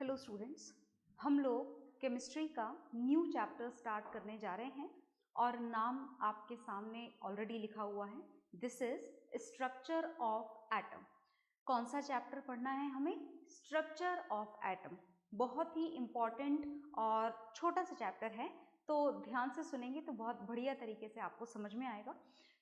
Hello students, हम लोग chemistry का न्यू चैप्टर स्टार्ट करने जा रहे हैं और नाम आपके सामने ऑलरेडी लिखा हुआ है। This is structure of atom. कौन सा चैप्टर पढ़ना है हमें? Structure of atom. बहुत ही इम्पॉर्टेंट और छोटा सा चैप्टर है, तो ध्यान से सुनेंगे तो बहुत बढ़िया तरीके से आपको समझ में आएगा।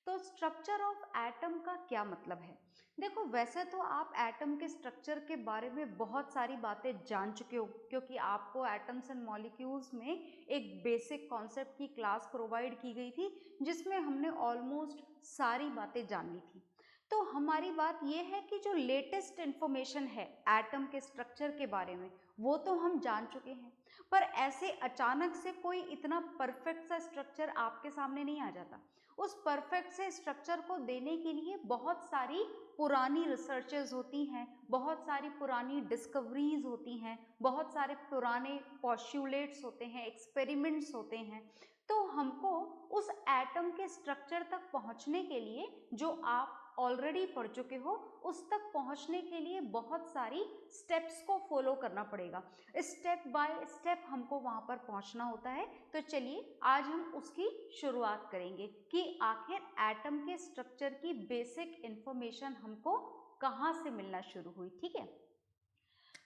तो स्ट्रक्चर ऑफ एटम का क्या मतलब है? देखो, वैसे तो आप एटम के स्ट्रक्चर के बारे में बहुत सारी बातें जान चुके हो, क्योंकि आपको एटम्स एंड मॉलिक्यूल्स में एक बेसिक कॉन्सेप्ट की क्लास प्रोवाइड की गई थी, जिसमें हमने ऑलमोस्ट सारी बातें जान ली थी। तो हमारी बात यह है कि जो लेटेस्ट इंफॉर्मेशन है एटम के स्ट्रक्चर के बारे में, वो तो हम जान चुके हैं, पर ऐसे अचानक से कोई इतना परफेक्ट सा स्ट्रक्चर आपके सामने नहीं आ जाता। उस परफेक्ट से स्ट्रक्चर को देने के लिए बहुत सारी पुरानी रिसर्चेस होती हैं, बहुत सारी पुरानी डिस्कवरीज होती हैं, बहुत सारे पुराने पॉस्टुलेट्स होते हैं, एक्सपेरिमेंट्स होते हैं। तो हमको उस एटम के स्ट्रक्चर तक पहुंचने के लिए, जो आप ऑलरेडी पढ़ चुके हो, उस तक पहुंचने के लिए बहुत सारी स्टेप्स को फॉलो करना पड़ेगा। स्टेप बाय स्टेप हमको वहां पर पहुंचना होता है। तो चलिए आज हम उसकी शुरुआत करेंगे कि आखिर एटम के स्ट्रक्चर की बेसिक इंफॉर्मेशन हमको कहां से मिलना शुरू हुई। ठीक है,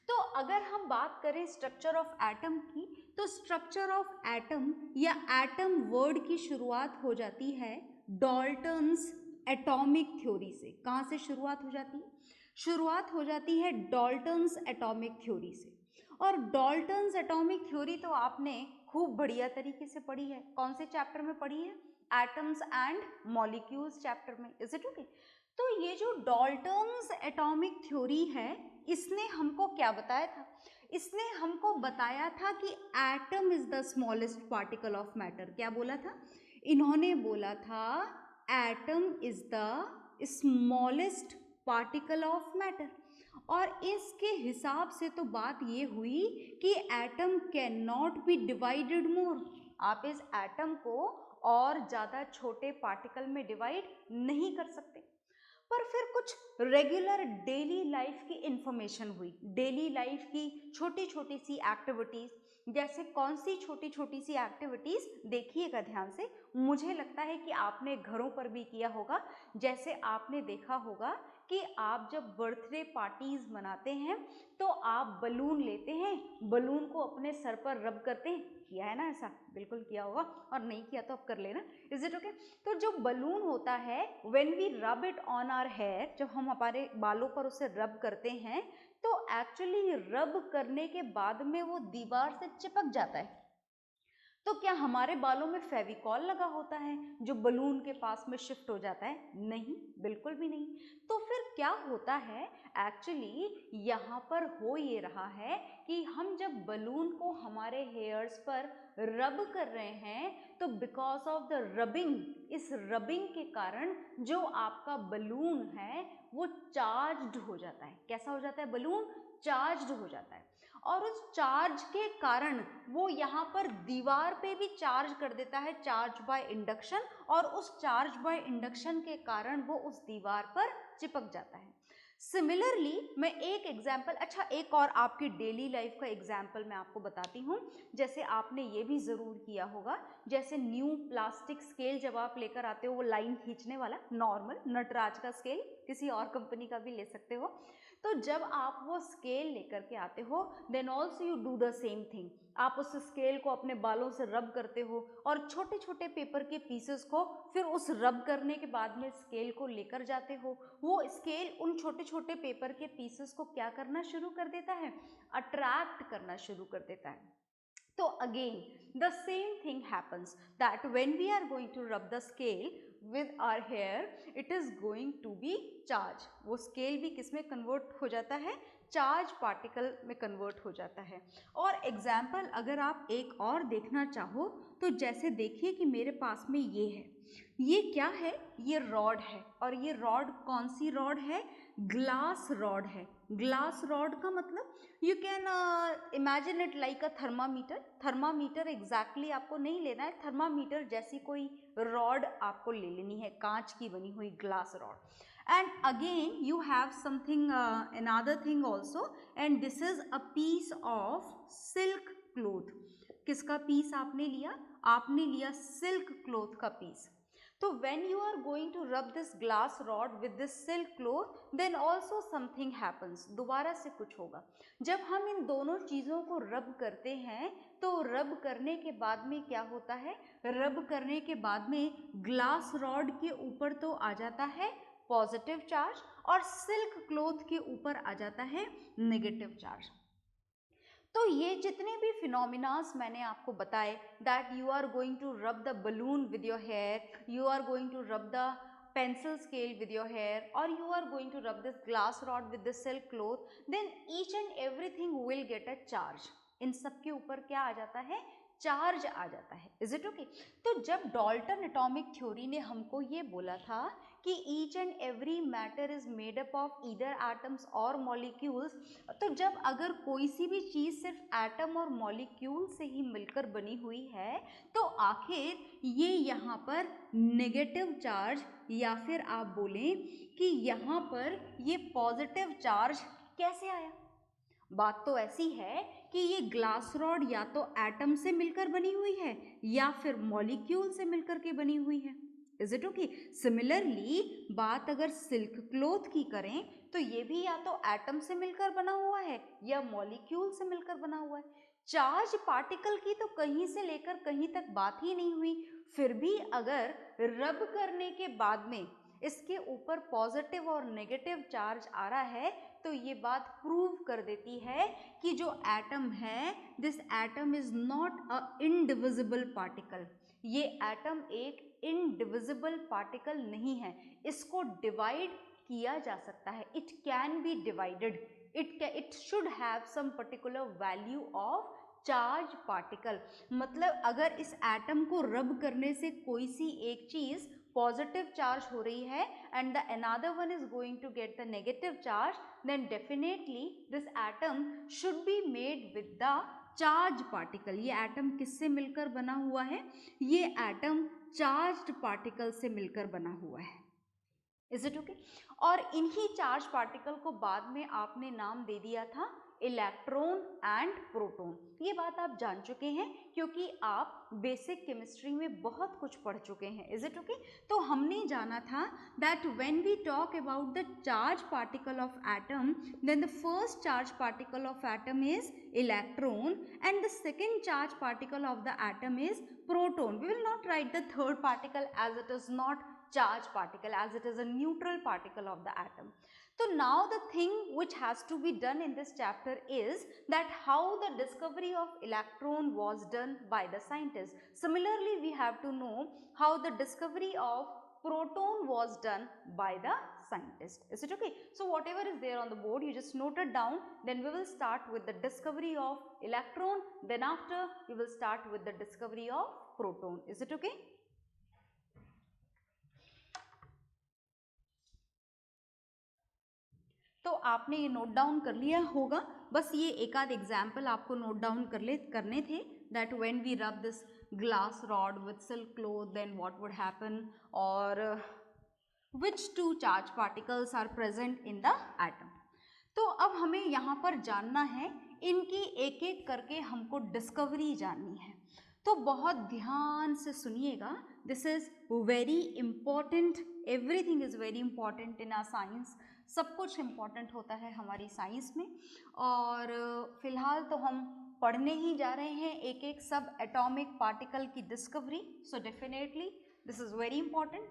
तो अगर हम बात करें स्ट्रक्चर ऑफ एटम की, तो स्ट्रक्चर ऑफ एटम या एटम वर्ड की शुरुआत हो जाती है डाल्टन्स एटॉमिक थ्योरी से। कहाँ से शुरुआत हो जाती है? शुरुआत हो जाती है डाल्टन्स एटॉमिक थ्योरी से। और डाल्टन्स एटॉमिक थ्योरी तो आपने खूब बढ़िया तरीके से पढ़ी है। कौन से चैप्टर में पढ़ी है? एटम्स एंड मॉलिक्यूल्स चैप्टर में। Is it okay? तो ये जो डाल्टन्स एटॉमिक थ्योरी है, इसने हमको क्या बताया था? इसने हमको बताया था कि atom is the smallest particle of matter. क्या बोला था? इन्होंने बोला था atom is the smallest particle of matter. और इसके हिसाब से तो बात ये हुई कि atom can not be divided more. आप इस एटम को और ज़्यादा छोटे पार्टिकल में डिवाइड नहीं कर सकते। पर फिर कुछ रेगुलर डेली लाइफ की इंफॉर्मेशन हुई, डेली लाइफ की छोटी छोटी सी एक्टिविटीज। जैसे कौन सी छोटी छोटी सी एक्टिविटीज? देखिएगा ध्यान से, मुझे लगता है कि आपने घरों पर भी किया होगा। जैसे आपने देखा होगा कि आप जब बर्थडे पार्टीज मनाते हैं तो आप बलून लेते हैं, बलून को अपने सर पर रब करते हैं। किया है ना ऐसा? बिल्कुल किया होगा, और नहीं किया तो अब कर लेना। Is it okay? तो जो बलून होता है, when we rub it on our hair, जब हम हमारे बालों पर उसे रब करते हैं, तो एक्चुअली रब करने के बाद में वो दीवार से चिपक जाता है। तो क्या हमारे बालों में फेविकॉल लगा होता है जो बलून के पास में शिफ्ट हो जाता है? नहीं, बिल्कुल भी नहीं। तो फिर क्या होता है? एक्चुअली यहाँ पर हो ये रहा है कि हम जब बलून को हमारे हेयर्स पर रब कर रहे हैं, तो बिकॉज ऑफ द रबिंग, इस रबिंग के कारण जो आपका बलून है वो चार्ज्ड हो जाता है। कैसा हो जाता है? बलून चार्ज्ड हो जाता है, और उस चार्ज के कारण वो यहाँ पर दीवार पे भी चार्ज कर देता है, चार्ज बाय इंडक्शन, और उस चार्ज बाय इंडक्शन के कारण वो उस दीवार पर चिपक जाता है। सिमिलरली मैं एक एग्जाम्पल, अच्छा एक और आपकी डेली लाइफ का एग्जाम्पल मैं आपको बताती हूँ। जैसे आपने ये भी ज़रूर किया होगा, जैसे न्यू प्लास्टिक स्केल जब आप लेकर आते हो, वो लाइन खींचने वाला नॉर्मल नटराज का स्केल, किसी और कंपनी का भी ले सकते हो। तो जब आप वो स्केल लेकर के आते हो, then also you do the same thing. आप उस स्केल को अपने बालों से रब करते हो, और छोटे छोटे पेपर के पीसेस को फिर उस रब करने के बाद में स्केल को लेकर जाते हो। वो स्केल उन छोटे छोटे पेपर के पीसेस को क्या करना शुरू कर देता है? अट्रैक्ट करना शुरू कर देता है। So again the same thing happens that when we are going to rub the scale with our hair, it is going to be charged. वो scale भी किस में convert हो जाता है? चार्ज पार्टिकल में कन्वर्ट हो जाता है। और एग्जाम्पल अगर आप एक और देखना चाहो, तो जैसे देखिए कि मेरे पास में ये है, ये क्या है? ये रॉड है, और ये रॉड कौन सी रॉड है? ग्लास रॉड है। ग्लास रॉड का मतलब you can imagine it like a thermometer. Thermometer exactly आपको नहीं लेना है, थर्मामीटर जैसी कोई रॉड आपको ले लेनी है, कांच की बनी हुई glass rod. and again you have something another thing also, and this is a piece of silk cloth. किसका पीस आपने लिया? आपने लिया सिल्क क्लोथ का पीस. तो when you are going to rub this glass rod with this silk cloth, then also something happens. दोबारा से कुछ होगा. जब हम इन दोनों चीज़ों को रब करते हैं तो रब करने के बाद में क्या होता है? रब करने के बाद में ग्लास रॉड के ऊपर तो आ जाता है पॉजिटिव चार्ज और सिल्क क्लोथ के ऊपर आ जाता है नेगेटिव चार्ज. तो ये जितने भी फिनोमिनास मैंने आपको बताए, that you are going to rub the balloon with your hair, you are going to rub the pencil scale with your hair, or you are going to rub this glass rod with the silk cloth, then each and everything will get a charge. इन सब के ऊपर क्या आ जाता है? Charge आ जाता है. Is it okay? तो जब डाल्टन एटॉमिक थ्योरी ने हमको ये बोला था कि each and every matter is made up of either atoms और मॉलिक्यूल्स, तो जब अगर कोई सी भी चीज़ सिर्फ एटम और मॉलिक्यूल से ही मिलकर बनी हुई है तो आखिर ये यहाँ पर नेगेटिव चार्ज या फिर आप बोलें कि यहाँ पर ये पॉजिटिव चार्ज कैसे आया? बात तो ऐसी है कि ये ग्लास रॉड या तो एटम से मिलकर बनी हुई है या फिर मॉलिक्यूल से मिलकर के बनी हुई है. Is it okay? सिमिलरली बात अगर सिल्क क्लोथ की करें तो ये भी या तो एटम से मिलकर बना हुआ है या मॉलिक्यूल से मिलकर बना हुआ है. चार्ज पार्टिकल की तो कहीं से लेकर कहीं तक बात ही नहीं हुई, फिर भी अगर रब करने के बाद में इसके ऊपर पॉजिटिव और नेगेटिव चार्ज आ रहा है तो ये बात प्रूव कर देती है कि जो एटम है, this atom is not a indivisible particle. ये एटम एक इनडिविजिबल पार्टिकल नहीं है, इसको डिवाइड किया जा सकता है. It can be divided, it should have some particular value of charge particle. मतलब अगर इस एटम को रब करने से कोई सी एक चीज पॉजिटिव चार्ज हो रही है and the another one is going to get the negative charge, then definitely this atom should be made with the charge particle. ये एटम किससे मिलकर बना हुआ है? ये एटम चार्ज्ड पार्टिकल से मिलकर बना हुआ है. Is it okay? और इन्हीं चार्ज पार्टिकल को बाद में आपने नाम दे दिया था इलेक्ट्रॉन एंड प्रोटॉन. ये बात आप जान चुके हैं क्योंकि आप बेसिक केमिस्ट्री में बहुत कुछ पढ़ चुके हैं. Is it okay? तो हमने जाना था that when we talk about the charge particle of atom, then the first charge particle of atom is electron and the second charge particle of the atom is proton. We will not write the third particle as it is not charge particle, as it is a neutral particle of the atom. So now the thing which has to be done in this chapter is that how the discovery of electron was done by the scientists. Similarly, we have to know how the discovery of proton was done by the scientist. Is it okay? So whatever is there on the board, you just note it down. Then we will start with the discovery of electron. Then after, we will start with the discovery of proton. Is it okay? तो आपने ये note down कर लिया होगा. बस ये एक आध एग्जाम्पल आपको नोट डाउन करने थे. That when we rub this glass rod with silk cloth, then what would happen, और which two charge particles are present in the atom. तो अब हमें यहाँ पर जानना है, इनकी एक एक करके हमको डिस्कवरी जाननी है. तो बहुत ध्यान से सुनिएगा. This is very important. Everything is very important in our science. सब कुछ इम्पॉर्टेंट होता है हमारी साइंस में. और फिलहाल तो हम पढ़ने ही जा रहे हैं एक एक सब एटॉमिक पार्टिकल की discovery. So definitely this is very important.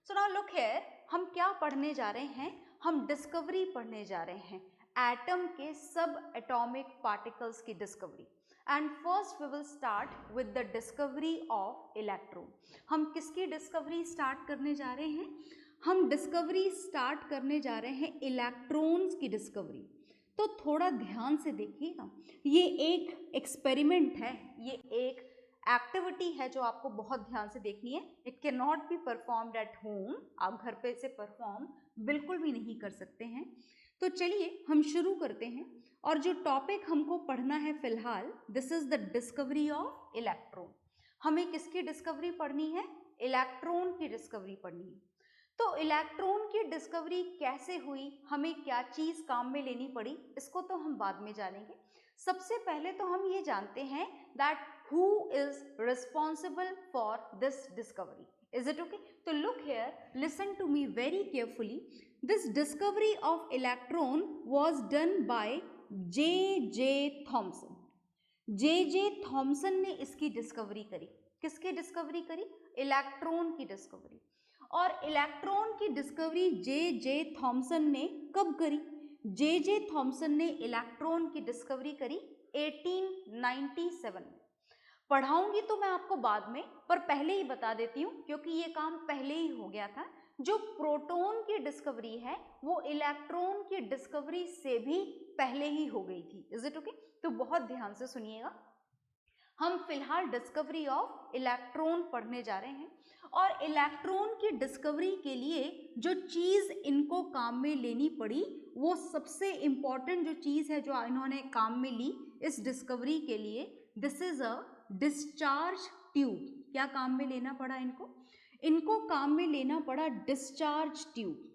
So now look here, हम क्या पढ़ने जा रहे हैं? हम डिस्कवरी पढ़ने जा रहे हैं, एटम के सब एटॉमिक पार्टिकल्स की discovery. And first we will start with the discovery of electron. हम किसकी डिस्कवरी स्टार्ट करने जा रहे हैं? हम डिस्कवरी स्टार्ट करने जा रहे हैं इलेक्ट्रॉन्स की डिस्कवरी. तो थोड़ा ध्यान से देखिएगा, ये एक एक्सपेरिमेंट है, ये एक एक्टिविटी है जो आपको बहुत ध्यान से देखनी है. It can not be performed at home. आप घर पे इसे परफॉर्म बिल्कुल भी नहीं कर सकते हैं. तो चलिए हम शुरू करते हैं. और जो टॉपिक हमको पढ़ना है फिलहाल, this is the discovery of electron. हमें किसकी डिस्कवरी पढ़नी है? इलेक्ट्रॉन की डिस्कवरी पढ़नी है. तो इलेक्ट्रॉन की डिस्कवरी कैसे हुई, हमें क्या चीज काम में लेनी पड़ी, इसको तो हम बाद में जानेंगे। सबसे पहले तो हम ये जानते हैं that who is responsible for this discovery. Is it okay? So look here, listen to me very carefully. This discovery of electron was done by J.J. Thomson. J.J. Thomson ने इसकी डिस्कवरी करी। किसकी डिस्कवरी करी? Electron की discovery. और electron की discovery J.J. Thompson ने कब करी? J.J. थॉमसन ने इलेक्ट्रॉन की डिस्कवरी करी 1897 में। पढ़ाऊंगी तो मैं आपको बाद में, पर पहले ही बता देती हूँ क्योंकि ये काम पहले ही हो गया था। जो प्रोटॉन की डिस्कवरी है वो इलेक्ट्रॉन की डिस्कवरी से भी पहले ही हो गई थी। Is it okay? तो बहुत ध्यान से सुनिएगा। हम फिलहाल डिस्कवरी ऑफ इलेक्ट्रॉन पढ़ने जा रहे हैं और इलेक्ट्रॉन की डिस्कवरी के लिए जो चीज इनको काम में लेनी पड़ी, वो सबसे इंपॉर्टेंट जो चीज है जो इन्होंने काम में ली इस डिस्कवरी के लिए, this is a discharge tube. क्या काम में लेना पड़ा इनको? इनको काम में लेना पड़ा डिस्चार्ज ट्यूब।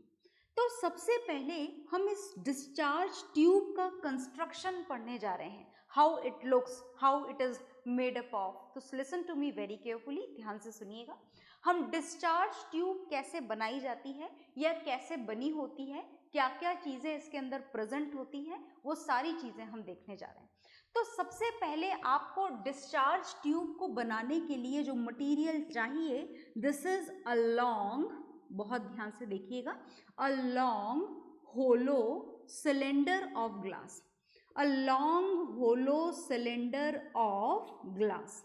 तो सबसे पहले हम इस डिस्चार्ज ट्यूब का कंस्ट्रक्शन पढ़ने जा रहे हैं, how it looks, how it is made up of. तो listen to me very carefully, ध्यान से सुनिएगा। हम डिस्चार्ज ट्यूब कैसे बनाई जाती है या कैसे बनी होती है, क्या क्या चीजें इसके अंदर प्रेजेंट होती हैं, वो सारी चीजें हम देखने जा रहे हैं। तो सबसे पहले आपको डिस्चार्ज ट्यूब को बनाने के लिए जो मटेरियल चाहिए, दिस इज अ लॉन्ग, बहुत ध्यान से देखिएगा, a long hollow cylinder of glass, a long hollow cylinder of glass.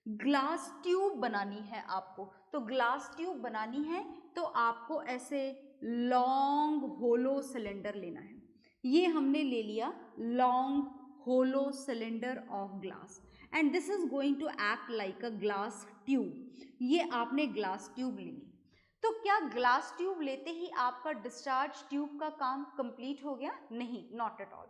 Glass tube बनानी है आपको, तो ग्लास ट्यूब बनानी है तो आपको ऐसे लॉन्ग होलो सिलेंडर लेना है। ये हमने ले लिया long hollow cylinder of glass and this is going to act like a glass tube. ये आपने ग्लास ट्यूब ली। तो क्या ग्लास ट्यूब लेते ही आपका डिस्चार्ज ट्यूब का काम कंप्लीट हो गया? नहीं, नॉट एट ऑल।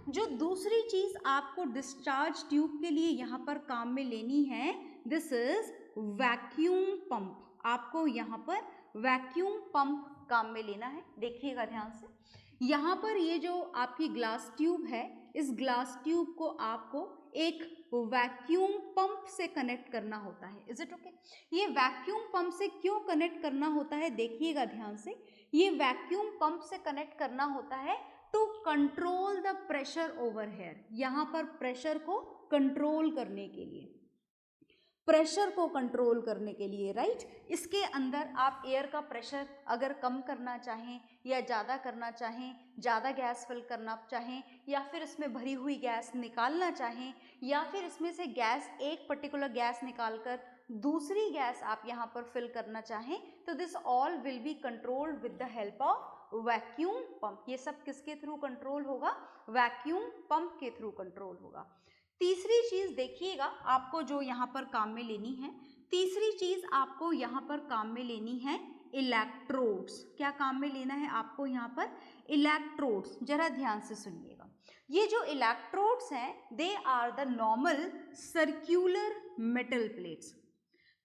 जो दूसरी चीज आपको डिस्चार्ज ट्यूब के लिए यहाँ पर काम में लेनी है, दिस इज वैक्यूम पंप। आपको यहाँ पर वैक्यूम पंप काम में लेना है। देखिएगा ध्यान से, यहाँ पर ये जो आपकी ग्लास ट्यूब है, इस ग्लास ट्यूब को आपको एक वैक्यूम पंप से कनेक्ट करना होता है। Is it okay? ये वैक्यूम पंप से क्यों कनेक्ट करना होता है, देखिएगा ध्यान से। ये वैक्यूम पंप से कनेक्ट करना होता है to control the pressure over here. यहाँ पर प्रेशर को कंट्रोल करने के लिए, प्रेशर को कंट्रोल करने के लिए, राइट। इसके अंदर आप एयर का प्रेशर अगर कम करना चाहें या ज़्यादा करना चाहें, ज़्यादा गैस फिल करना चाहें, या फिर इसमें भरी हुई गैस निकालना चाहें, या फिर इसमें से गैस, एक पर्टिकुलर गैस निकालकर दूसरी गैस आप यहाँ पर फिल करना चाहें, तो this all will be controlled with the help of vacuum pump. ये सब किसके थ्रू कंट्रोल होगा? वैक्यूम पंप के थ्रू कंट्रोल होगा। तीसरी चीज देखिएगा आपको जो यहाँ पर काम में लेनी है, तीसरी चीज आपको यहाँ पर काम में लेनी है इलेक्ट्रोड्स। क्या काम में लेना है आपको यहाँ पर? इलेक्ट्रोड्स। जरा ध्यान से सुनिएगा, ये जो इलेक्ट्रोड्स हैं, they are the normal circular metal plates.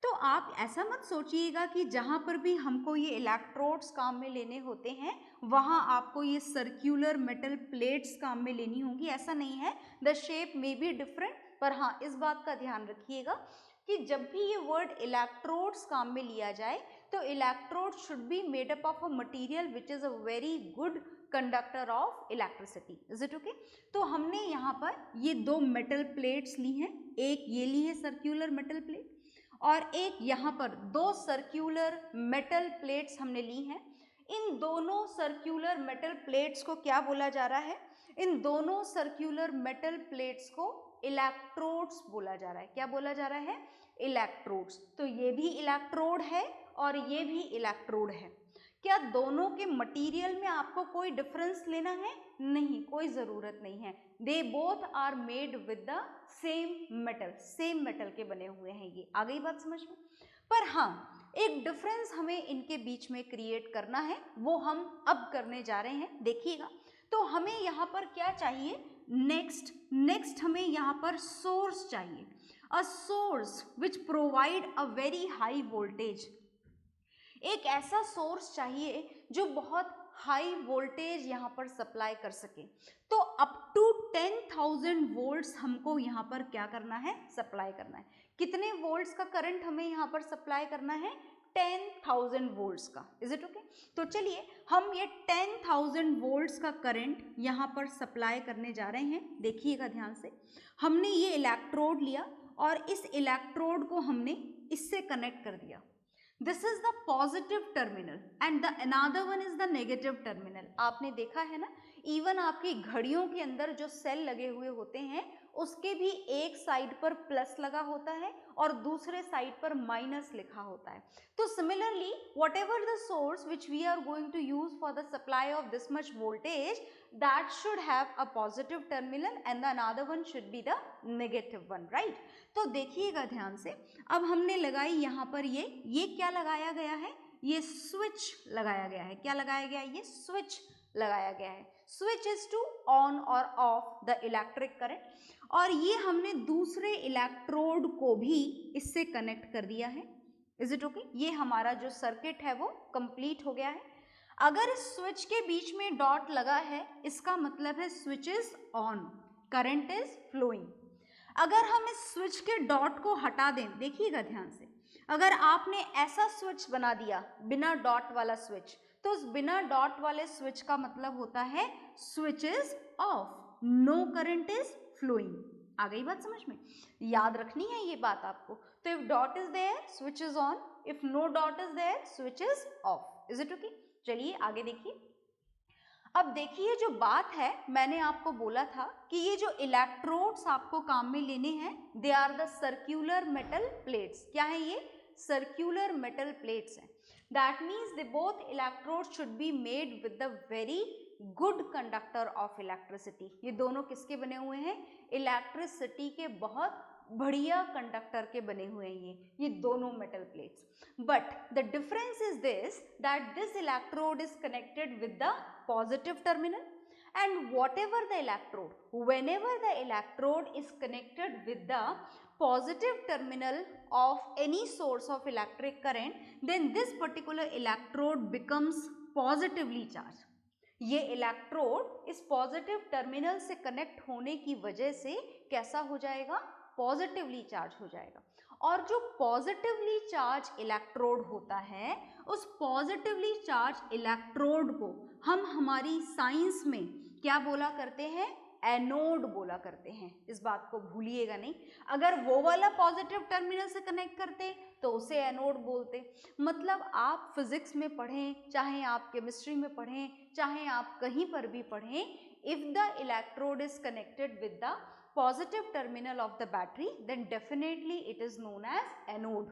तो आप ऐसा मत सोचिएगा कि जहाँ पर भी हमको ये इलेक्ट्रोड्स काम में लेने होते हैं वहाँ आपको ये सर्क्यूलर मेटल प्लेट्स काम में लेनी होंगी, ऐसा नहीं है। The shape may be different, पर हाँ इस बात का ध्यान रखिएगा कि जब भी ये वर्ड इलेक्ट्रोड्स काम में लिया जाए तो electrode should be made up of a material which is a very good conductor of electricity. Is it okay? तो हमने यहाँ पर ये दो मेटल प्लेट्स ली हैं, एक ये ली है सर्क्यूलर मेटल प्लेट और एक यहाँ पर दो सर्क्यूलर मेटल प्लेट्स हमने ली हैं। इन दोनों सर्क्यूलर मेटल प्लेट्स को क्या बोला जा रहा है? इन दोनों सर्क्यूलर मेटल प्लेट्स को इलेक्ट्रोड्स बोला जा रहा है। क्या बोला जा रहा है? इलेक्ट्रोड्स। तो ये भी इलेक्ट्रोड है और ये भी इलेक्ट्रोड है। क्या दोनों के मटेरियल में आपको कोई डिफरेंस लेना है? नहीं, कोई जरूरत नहीं है। They both are made with the same metal, same metal के बने हुए हैं ये। आ गई बात समझ में? पर हाँ, एक डिफरेंस हमें इनके बीच में क्रिएट करना है, वो हम अब करने जा रहे हैं। देखिएगा, तो हमें यहाँ पर क्या चाहिए? नेक्स्ट हमें यहाँ पर सोर्स चाहिए, a source which provide a very high voltage. एक ऐसा सोर्स चाहिए जो बहुत हाई वोल्टेज यहाँ पर सप्लाई कर सके। तो अप टू 10,000 वोल्ट्स हमको यहाँ पर क्या करना है, सप्लाई करना है। कितने वोल्ट्स का करंट हमें यहाँ पर सप्लाई करना है, 10,000 वोल्ट्स का। Is it okay? तो चलिए हम ये 10,000 वोल्ट्स का करंट यहाँ पर सप्लाई करने जा रहे हैं। देखिएगा ध्यान से, हमने ये इलेक्ट्रोड लिया और इस इलेक्ट्रोड को हमने इससे कनेक्ट कर दिया। This is the positive terminal and the another one is the negative terminal. आपने देखा है ना, इवन आपकी घड़ियों के अंदर जो सेल लगे हुए होते हैं उसके भी एक साइड पर प्लस लगा होता है और दूसरे साइड पर माइनस लिखा होता है। तो similarly whatever the source which we are going to use for the supply of this much voltage, that should have a positive terminal and the another one should be the negative one, right? तो देखिएगा ध्यान से, अब हमने लगाई यहाँ पर ये क्या लगाया गया है, ये स्विच लगाया गया है। क्या लगाया गया है, ये स्विच लगाया गया है। स्विच इज टू ऑन और ऑफ द इलेक्ट्रिक करंट। और ये हमने दूसरे इलेक्ट्रोड को भी इससे कनेक्ट कर दिया है। Is it okay? ये हमारा जो सर्किट है वो कंप्लीट हो गया है। अगर इस स्विच के बीच में डॉट लगा है, इसका मतलब है switch is on, current is flowing. अगर हम इस स्विच के डॉट को हटा दें, देखिएगा ध्यान से, अगर आपने ऐसा स्विच बना दिया बिना डॉट वाला स्विच, तो उस बिना डॉट वाले स्विच का मतलब होता है switch is off, no current is flowing. आ गई बात समझ में? याद रखनी है ये बात आपको। तो if dot is there switch is on, if no dot is there switch is off. Is it okay? चलिए आगे देखिए। अब देखिए जो बात है, मैंने आपको बोला था कि ये जो इलेक्ट्रोड्स आपको काम में लेने हैं, they are the circular metal plates. क्या है ये? सर्क्यूलर मेटल प्लेट्स हैं। That means they both electrodes should be made with the very good conductor of electricity. ये दोनों किसके बने हुए हैं? इलेक्ट्रिसिटी के बहुत बढ़िया कंडक्टर के बने हुए हैं ये दोनों metal plates. But the difference is this, that this electrode is connected with the positive terminal, and whatever the electrode, whenever the electrode is connected with the positive terminal of any source of electric current, then this particular electrode becomes positively charged. ये electrode इस positive terminal से connect होने की वजह से कैसा हो जाएगा? पॉजिटिवली चार्ज हो जाएगा। और जो पॉजिटिवली चार्ज इलेक्ट्रोड होता है, उस पॉजिटिवली चार्ज इलेक्ट्रोड को हम हमारी साइंस में क्या बोला करते हैं? एनोड बोला करते हैं। इस बात को भूलिएगा नहीं। अगर वो वाला पॉजिटिव टर्मिनल से कनेक्ट करते तो उसे एनोड बोलते। मतलब आप फिजिक्स में पढ़ें, चाहे आप केमिस्ट्री में पढ़ें, चाहे आप कहीं पर भी पढ़ें, if the electrode is connected with the positive terminal of the battery, then definitely it is known as anode.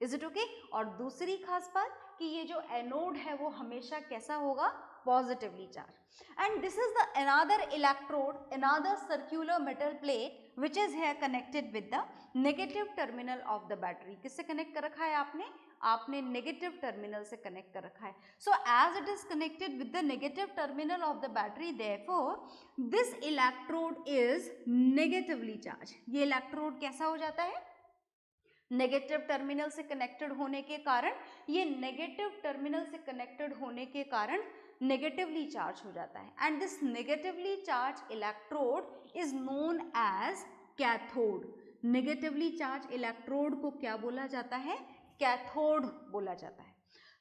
Is it okay? और दूसरी खास बात कि ये जो एनोड है वो हमेशा कैसा होगा? Positively charge. And this is the another electrode, another circular metal plate which is here connected with the negative terminal of the battery. किससे कनेक्ट कर रखा है आपने? आपने नेगेटिव टर्मिनल से कनेक्ट कर रखा है। So as it is connected with the negative terminal of the battery, therefore this electrode is negatively charge. ये इलेक्ट्रोड कैसा हो जाता है? नेगेटिव टर्मिनल से कनेक्टेड होने के कारण, ये नेगेटिव टर्मिनल से कनेक्टेड होने के कारण नेगेटिवली चार्ज हो जाता है। And this negatively charge electrode is known as cathode. Negatively charge electrode को क्या बोला जाता है? कैथोड बोला जाता है।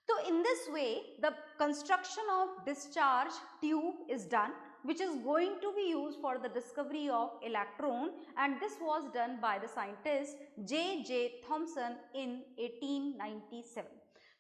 तो in this way the construction of discharge tube is done, which is going to be used for the discovery of electron, and this was done by the scientist J.J. Thomson in 1897.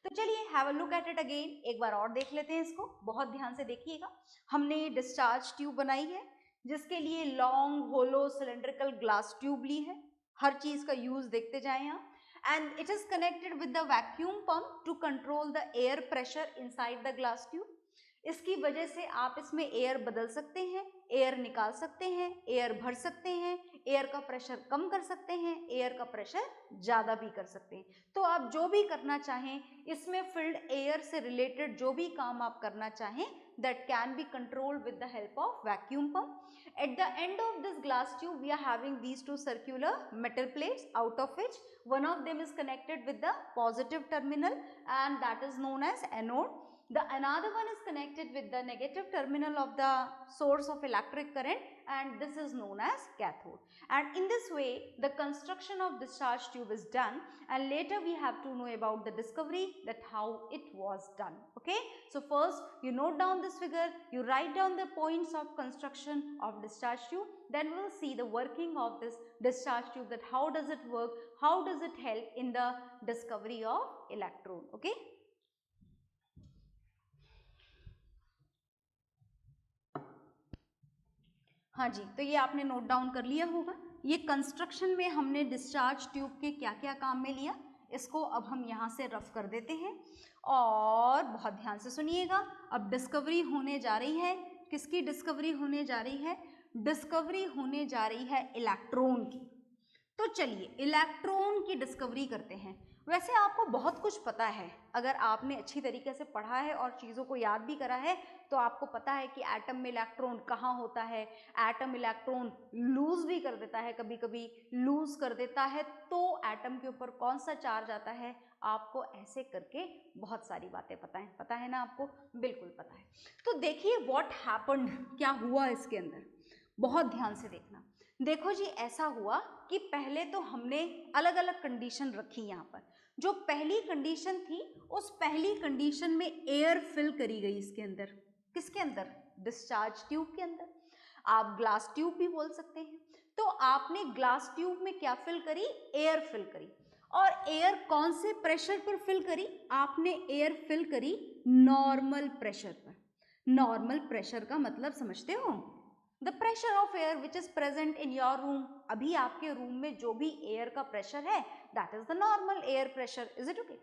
तो चलिए have a look at it again, एक बार और देख लेते हैं इसको। बहुत ध्यान से देखिएगा। हमने डिस्चार्ज ट्यूब बनाई है जिसके लिए लॉन्ग होलो सिलेंड्रिकल ग्लास ट्यूब ली है। हर चीज का यूज देखते जाएं आप। And it is connected with the vacuum pump to control the air pressure inside the glass tube. इसकी वजह से आप इसमें एयर बदल सकते हैं, एयर निकाल सकते हैं, एयर भर सकते हैं, एयर का प्रेशर कम कर सकते हैं, एयर का प्रेशर ज़्यादा भी कर सकते हैं। तो आप जो भी करना चाहें इसमें, फिल्ड एयर से रिलेटेड जो भी काम आप करना चाहें, that can be controlled with the help of vacuum pump. At the end of this glass tube, we are having these two circular metal plates, out of which one of them is connected with the positive terminal, and that is known as anode. The another one is connected with the negative terminal of the source of electric current, and this is known as cathode. And in this way, the construction of discharge tube is done, and later we have to know about the discovery, that how it was done. Okay, so first you note down this figure, you write down the points of construction of discharge tube, then we will see the working of this discharge tube, that how does it work, how does it help in the discovery of electron. Okay. हाँ जी, तो ये आपने note down कर लिया होगा। ये construction में हमने डिस्चार्ज ट्यूब के क्या क्या काम में लिया, इसको अब हम यहाँ से रफ कर देते हैं और बहुत ध्यान से सुनिएगा। अब डिस्कवरी होने जा रही है, किसकी डिस्कवरी होने जा रही है? डिस्कवरी होने जा रही है इलेक्ट्रॉन की। तो चलिए इलेक्ट्रॉन की डिस्कवरी करते हैं। वैसे आपको बहुत कुछ पता है, अगर आपने अच्छी तरीके से पढ़ा है और चीज़ों को याद भी करा है तो आपको पता है कि एटम में इलेक्ट्रॉन कहाँ होता है। एटम इलेक्ट्रॉन लूज भी कर देता है, कभी कभी लूज कर देता है, तो एटम के ऊपर कौन सा चार्ज आता है, आपको ऐसे करके बहुत सारी बातें पता है ना आपको? बिल्कुल पता है। तो देखिए व्हाट हैपेंड, क्या हुआ इसके अंदर, बहुत ध्यान से देखना। देखो जी, ऐसा हुआ कि पहले तो हमने अलग अलग कंडीशन रखी यहाँ पर। जो पहली कंडीशन थी, उस पहली कंडीशन में एयर फिल करी गई इसके अंदर। किसके अंदर? डिस्चार्ज ट्यूब के अंदर। आप ग्लास ट्यूब भी बोल सकते हैं। तो आपने ग्लास ट्यूब में क्या फिल करी? एयर फिल करी। और एयर कौन से प्रेशर पर फिल करी? आपने एयर फिल करी नॉर्मल प्रेशर पर। नॉर्मल प्रेशर का मतलब समझते हो? The pressure of air which is present in your room. अभी आपके रूम में जो भी एयर का प्रेशर है, that is the normal air pressure. Is it okay?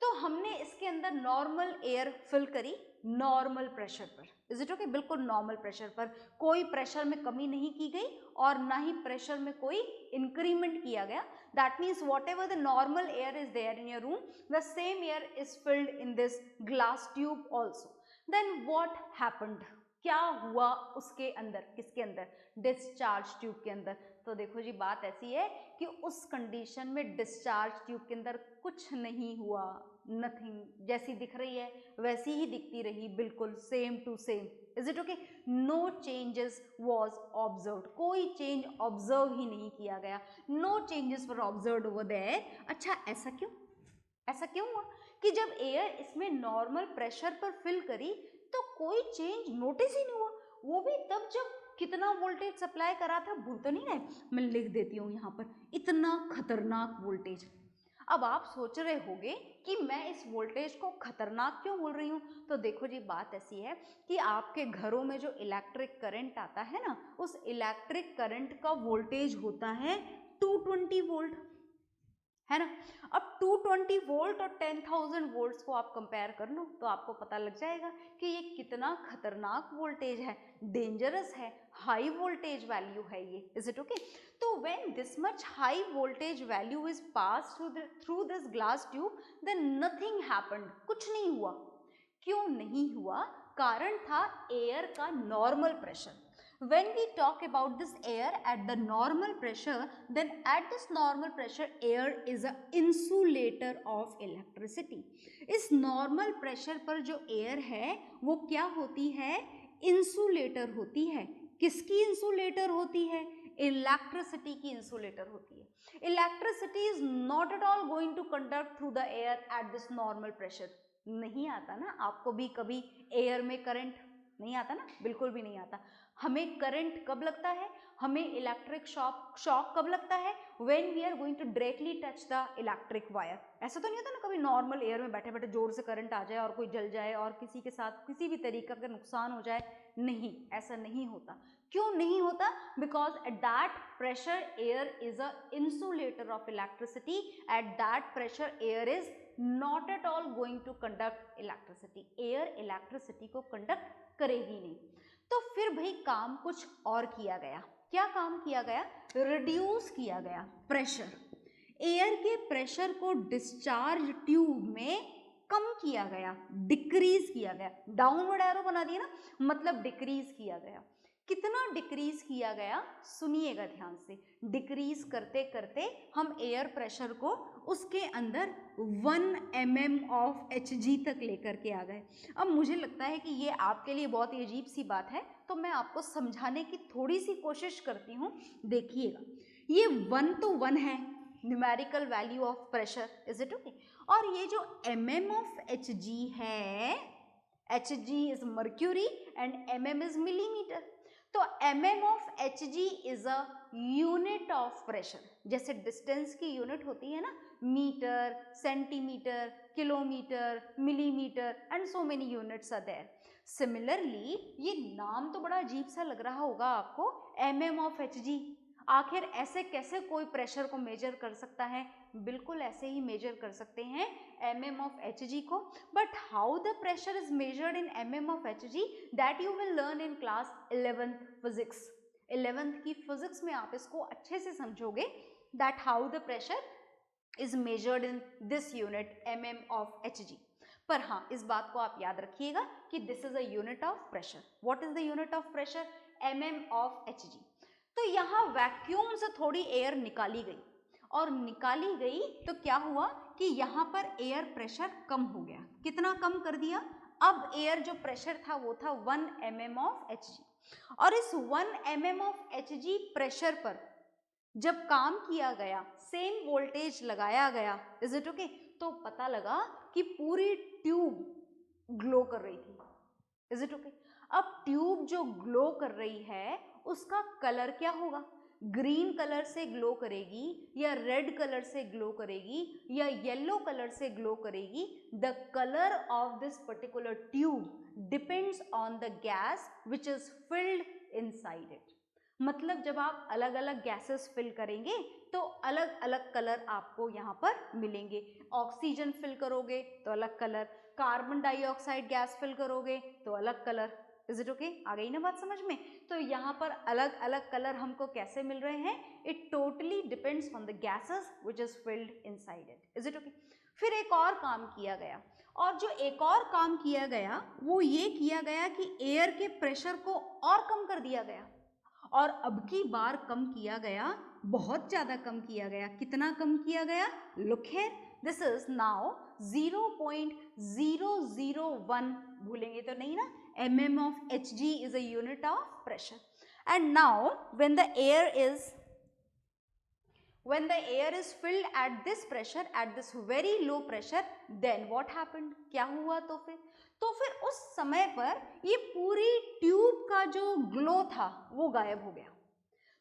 तो हमने इसके अंदर नॉर्मल एयर फिल करी नॉर्मल प्रेशर पर। Is it okay? बिल्कुल नॉर्मल प्रेशर पर, कोई प्रेशर में कमी नहीं की गई और ना ही प्रेशर में कोई इंक्रीमेंट किया गया। That means whatever the normal air is there in your room, the same air is filled in this glass tube also. Then what happened, क्या हुआ उसके अंदर? किसके अंदर? डिस्चार्ज ट्यूब के अंदर। तो देखो जी, बात ऐसी है कि उस कंडीशन में डिस्चार्ज ट्यूब के अंदर कुछ नहीं हुआ, नथिंग। जैसी दिख रही है वैसी ही दिखती रही, बिल्कुल same to same. Is it okay? No changes was observed, कोई चेंज ऑब्जर्व ही नहीं किया गया। No changes were observed over there. अच्छा, ऐसा क्यों? ऐसा क्यों हुआ कि जब एयर इसमें नॉर्मल प्रेशर पर फिल करी तो कोई चेंज नोटिस ही नहीं हुआ? वो भी तब जब कितना वोल्टेज सप्लाई करा था, भूल तो नहीं रहे? मैं लिख देती हूँ यहाँ पर, इतना खतरनाक वोल्टेज। अब आप सोच रहे होंगे कि मैं इस वोल्टेज को खतरनाक क्यों बोल रही हूँ? तो देखो जी, बात ऐसी है कि आपके घरों में जो इलेक्ट्रिक करंट आता है ना, उस इलेक्ट्रिक करंट का वोल्टेज होता है 220 वोल्ट, है ना? अब 220 वोल्ट और 10,000 वोल्ट्स को आप कंपेयर कर लो तो आपको पता लग जाएगा कि ये कितना खतरनाक वोल्टेज है, डेंजरस है, हाई वोल्टेज वैल्यू है ये। Is it okay? तो when this much high voltage value is pass through this glass tube, then nothing happened, कुछ नहीं हुआ। क्यों नहीं हुआ? कारण था एयर का normal pressure. When we talk about this air at the normal pressure, then at this normal pressure air is a insulator of electricity. इस normal pressure पर जो air है वो क्या होती है? insulator होती है। किसकी insulator होती है? इलेक्ट्रिसिटी की इंसुलेटर होती है। Electricity is not at all going to conduct through the air at this normal pressure. नहीं आता ना आपको भी कभी एयर में करंट? नहीं आता ना, बिल्कुल भी नहीं आता। हमें करंट कब लगता है? हमें इलेक्ट्रिक शॉक कब लगता है? When we are going to directly touch the electric wire. ऐसा तो नहीं होता ना कभी नॉर्मल एयर में बैठे बैठे जोर से करंट आ जाए और कोई जल जाए और किसी के साथ किसी भी तरीके का नुकसान हो जाए? नहीं, ऐसा नहीं होता। क्यों नहीं होता? Because at that pressure air is a insulator of electricity. At that pressure air is not at all going to conduct electricity. Air electricity को कंडक्ट करेगी नहीं। तो फिर भाई काम कुछ और किया गया। क्या काम किया गया? रिड्यूस किया गया प्रेशर। एयर के प्रेशर को डिस्चार्ज ट्यूब में कम किया गया, डिक्रीज किया गया, डाउनवर्ड एरो बना दिया ना, मतलब डिक्रीज किया गया। कितना डिक्रीज किया गया सुनिएगा ध्यान से। डिक्रीज करते करते हम एयर प्रेशर को उसके अंदर 1 mm ऑफ Hg तक लेकर के आ गए। अब मुझे लगता है कि ये आपके लिए बहुत ही अजीब सी बात है, तो मैं आपको समझाने की थोड़ी सी कोशिश करती हूँ। देखिएगा, ये 1 तो 1 है, numerical value of pressure, is it okay. और ये जो mm ऑफ Hg है, Hg is mercury and mm is millimetre. तो mm of Hg is a unit of pressure. जैसे डिस्टेंस की यूनिट होती है ना, metre, centimetre, kilometre, millimetre and so many units are there. Similarly ये नाम तो बड़ा अजीब सा लग रहा होगा आपको, mm ऑफ Hg। आखिर ऐसे कैसे कोई प्रेशर को मेजर कर सकता है? बिल्कुल ऐसे ही मेजर कर सकते हैं mm ऑफ Hg को। But how the pressure is measured in mm of Hg, that you will learn in class 11th physics. 11th की फिजिक्स में आप इसको अच्छे से समझोगे, that how the pressure is measured in this unit mm of Hg। पर हाँ, इस बात को आप याद रखिएगा कि this is a unit of pressure. What is the unit of pressure? mm of Hg। तो यहाँ वैक्यूम से थोड़ी एयर निकाली गई, और निकाली गई तो क्या हुआ कि यहाँ पर एयर प्रेशर कम हो गया। कितना कम कर दिया? अब एयर जो प्रेशर था वो था 1 mm ऑफ Hg, और इस 1 mm ऑफ Hg प्रेशर पर जब काम किया गया, सेम वोल्टेज लगाया गया, इज इट ओके, तो पता लगा कि पूरी ट्यूब ग्लो कर रही थी, इज इट ओके। अब ट्यूब जो ग्लो कर रही है उसका कलर क्या होगा? ग्रीन कलर से ग्लो करेगी, या रेड कलर से ग्लो करेगी, या येलो कलर से ग्लो करेगी? The colour of this particular tube depends on the gas which is filled inside it. मतलब जब आप अलग अलग गैसेस फिल करेंगे तो अलग अलग कलर आपको यहाँ पर मिलेंगे। ऑक्सीजन फिल करोगे तो अलग colour, carbon dioxide gas fill करोगे तो अलग कलर, इज इट ओके? आ गई ना बात समझ में? तो यहाँ पर अलग अलग कलर हमको कैसे मिल रहे हैं? It totally depends on the gases which is filled inside it, is it okay. फिर एक और काम किया गया, और जो एक और काम किया गया वो ये किया गया कि एयर के प्रेशर को और कम कर दिया गया, और अब की बार कम किया गया, बहुत ज्यादा कम किया गया। कितना कम किया गया? Look here, this is now 0.001, भूलेंगे तो नहीं ना, mm of Hg is a unit of pressure. And now when the air is filled at this pressure, at this very low pressure, then what happened? क्या हुआ? तो फिर उस समय पर ये पूरी ट्यूब का जो ग्लो था वो गायब हो गया।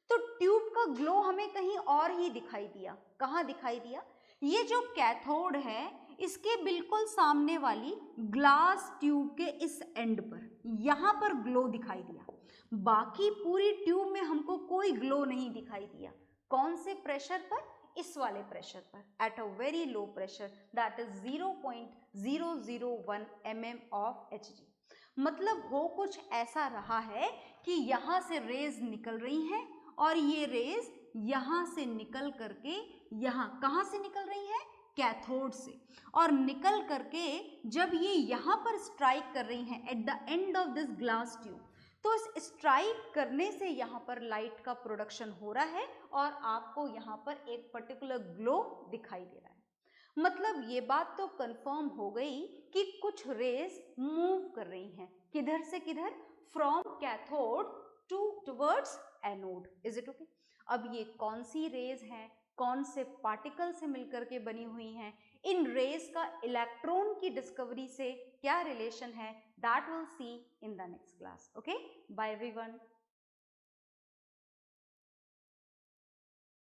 तो ट्यूब का ग्लो हमें कहीं और ही दिखाई दिया। कहाँ दिखाई दिया? ये जो कैथोड है इसके बिल्कुल सामने वाली ग्लास ट्यूब के इस एंड पर, यहाँ पर ग्लो दिखाई दिया। बाकी पूरी ट्यूब में हमको कोई ग्लो नहीं दिखाई दिया। कौन से प्रेशर पर? इस वाले प्रेशर पर, at a very low pressure, that is 0.001 mm of Hg। मतलब हो कुछ ऐसा रहा है कि यहाँ से रेज निकल रही हैं, और ये रेज यहाँ से निकल करके यहाँ, कहाँ से निकल रही है? कैथोड से, और निकल करके जब ये यहाँ पर स्ट्राइक कर रही हैं at the end of this glass tube, तो इस स्ट्राइक करने से यहाँ पर लाइट का प्रोडक्शन हो रहा है, और आपको यहाँ पर एक पर्टिकुलर ग्लो दिखाई दे रहा है। मतलब ये बात तो कंफर्म हो गई कि कुछ रेज मूव कर रही हैं। किधर से किधर? From cathode towards anode, is it okay. अब ये कौन सी रेज हैं, कौन से पार्टिकल से मिलकर के बनी हुई हैं, इन रेज का इलेक्ट्रॉन की डिस्कवरी से क्या रिलेशन है, that will see in the next class. Okay, bye everyone.